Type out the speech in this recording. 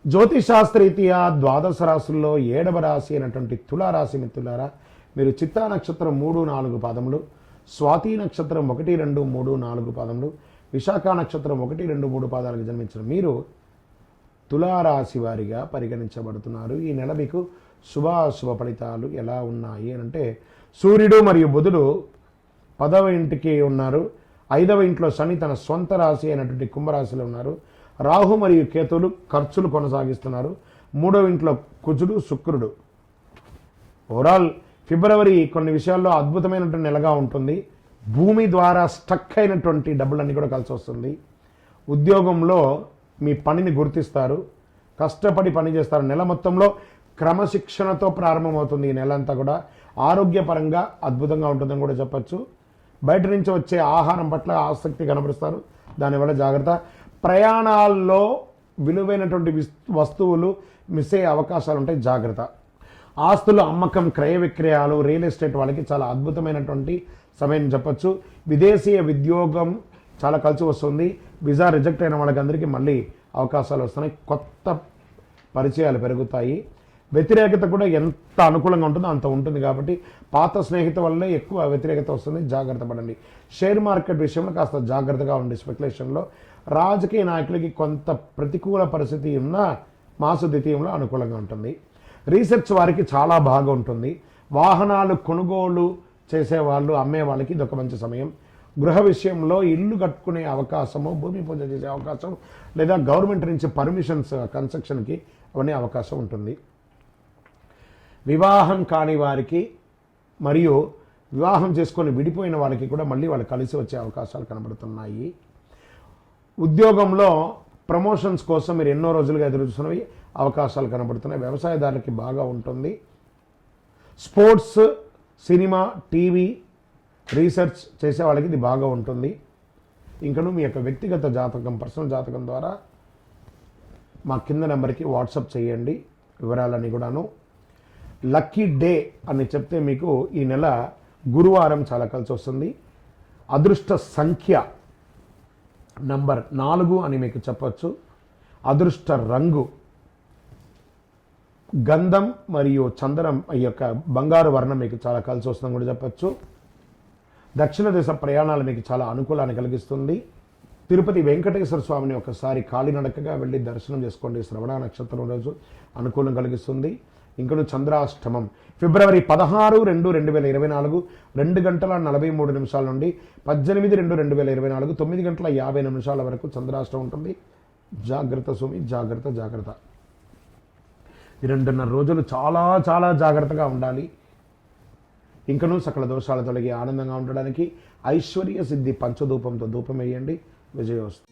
జ్యోతిషాస్త్రరీత్యా ద్వాదశ రాశుల్లో 7వ రాశి అయినటువంటి తులారాశి మిత్రులారా, మీరు చిత్తా నక్షత్రం 3, 4 పాదములు, స్వాతి నక్షత్రం 1, 2, 3, 4 పాదములు, విశాఖ నక్షత్రం 1, 2, 3 పాదాలకు జన్మించిన మీరు తులారాశి వారిగా పరిగణించబడుతున్నారు. ఈ నెల మీకు శుభాశుభ ఫలితాలు ఎలా ఉన్నాయి అని అంటే, సూర్యుడు మరియు బుధుడు 10వ ఇంటికి ఉన్నారు. 5వ ఇంట్లో శని తన స్వంత రాశి అయినటువంటి కుంభరాశిలో ఉన్నారు. రాహు మరియు కేతువులు ఖర్చులు కొనసాగిస్తున్నారు. 3వ ఇంట్లో కుజుడు శుక్రుడు. ఓవరాల్ ఫిబ్రవరి కొన్ని విషయాల్లో అద్భుతమైనటువంటి నెలగా ఉంటుంది. భూమి ద్వారా స్టక్ అయినటువంటి డబ్బులన్నీ కూడా కలిసి వస్తుంది. ఉద్యోగంలో మీ పనిని గుర్తిస్తారు, కష్టపడి పని చేస్తారు. నెల మొత్తంలో క్రమశిక్షణతో ప్రారంభమవుతుంది ఈ నెల అంతా కూడా. ఆరోగ్యపరంగా అద్భుతంగా ఉంటుందని కూడా చెప్పచ్చు. బయట నుంచి వచ్చే ఆహారం పట్ల ఆసక్తి కనబరుస్తారు, దానివల్ల జాగ్రత్త. ప్రయాణాల్లో విలువైనటువంటి వస్తువులు మిస్ అయ్యే అవకాశాలు ఉంటాయి, జాగ్రత్త. ఆస్తుల అమ్మకం, క్రయ విక్రయాలు, రియల్ ఎస్టేట్ వాళ్ళకి చాలా అద్భుతమైనటువంటి సమయం చెప్పచ్చు. విదేశీయ ఉద్యోగం చాలా కలిసి వస్తుంది. వీసా రిజెక్ట్ అయిన వాళ్ళకందరికీ మళ్ళీ అవకాశాలు వస్తున్నాయి. కొత్త పరిచయాలు పెరుగుతాయి. వ్యతిరేకత కూడా ఎంత అనుకూలంగా ఉంటుందో అంత ఉంటుంది కాబట్టి పాత స్నేహిత వల్లే ఎక్కువ వ్యతిరేకత వస్తుంది, జాగ్రత్త పడండి. షేర్ మార్కెట్ విషయంలో కాస్త జాగ్రత్తగా ఉండి స్పెక్యులేషన్లో. రాజకీయ నాయకులకి కొంత ప్రతికూల పరిస్థితి ఉన్న మాస ద్వితీయంలో అనుకూలంగా ఉంటుంది. రీసెర్చ్ వారికి చాలా బాగా ఉంటుంది. వాహనాలు కొనుగోలు చేసేవాళ్ళు, అమ్మే వాళ్ళకి ఇది ఒక మంచి సమయం. గృహ విషయంలో ఇల్లు కట్టుకునే అవకాశము, భూమి పూజ చేసే అవకాశం, లేదా గవర్నమెంట్ నుంచి పర్మిషన్స్ కన్స్ట్రక్షన్కి అవన్నీ అవకాశం ఉంటుంది. వివాహం కాని వారికి మరియు వివాహం చేసుకొని విడిపోయిన వాళ్ళకి కూడా మళ్ళీ వాళ్ళు కలిసి వచ్చే అవకాశాలు కనబడుతున్నాయి. ఉద్యోగంలో ప్రమోషన్స్ కోసం మీరు ఎన్నో రోజులుగా ఎదురు చూస్తున్నవి అవకాశాలు కనబడుతున్నాయి. వ్యవసాయదారులకి బాగా ఉంటుంది. స్పోర్ట్స్, సినిమా, టీవీ, రీసెర్చ్ చేసే వాళ్ళకి ఇది బాగా ఉంటుంది. ఇంకను మీ యొక్క వ్యక్తిగత జాతకం, పర్సనల్ జాతకం ద్వారా మా కింద నెంబర్కి వాట్సాప్ చేయండి వివరాలన్నీ కూడాను. లక్కీ డే అని చెప్తే మీకు ఈ నెల గురువారం చాలా కలిసి వస్తుంది. అదృష్ట సంఖ్య నంబర్ 4 అని మీకు చెప్పచ్చు. అదృష్ట రంగు గంధం మరియు చందనం, ఈ యొక్క బంగారు వర్ణం మీకు చాలా కలిసి వస్తుందని కూడా చెప్పచ్చు. దక్షిణ దిశ ప్రయాణాలు మీకు చాలా అనుకూలాన్ని కలిగిస్తుంది. తిరుపతి వెంకటేశ్వర స్వామిని ఒకసారి కాలినడకగా వెళ్ళి దర్శనం చేసుకోండి. శ్రవణ నక్షత్రం రోజు అనుకూలం కలిగిస్తుంది. ఇంకను చంద్రాష్టమం ఫిబ్రవరి 16, 2, 2024 2 గంటల 43 నిమిషాల నుండి 18, 2, 2024 9 గంటల 50 నిమిషాల వరకు చంద్రాష్టమం ఉంటుంది. జాగ్రత్త స్వామి, జాగ్రత్త జాగ్రత్త. ఈ 2.5 రోజులు చాలా చాలా జాగ్రత్తగా ఉండాలి. ఇంకనూ సకల దోషాలు తొలగి ఆనందంగా ఉండడానికి ఐశ్వర్య సిద్ధి పంచధూపంతో ధూపం వేయండి. విజయోస్తు.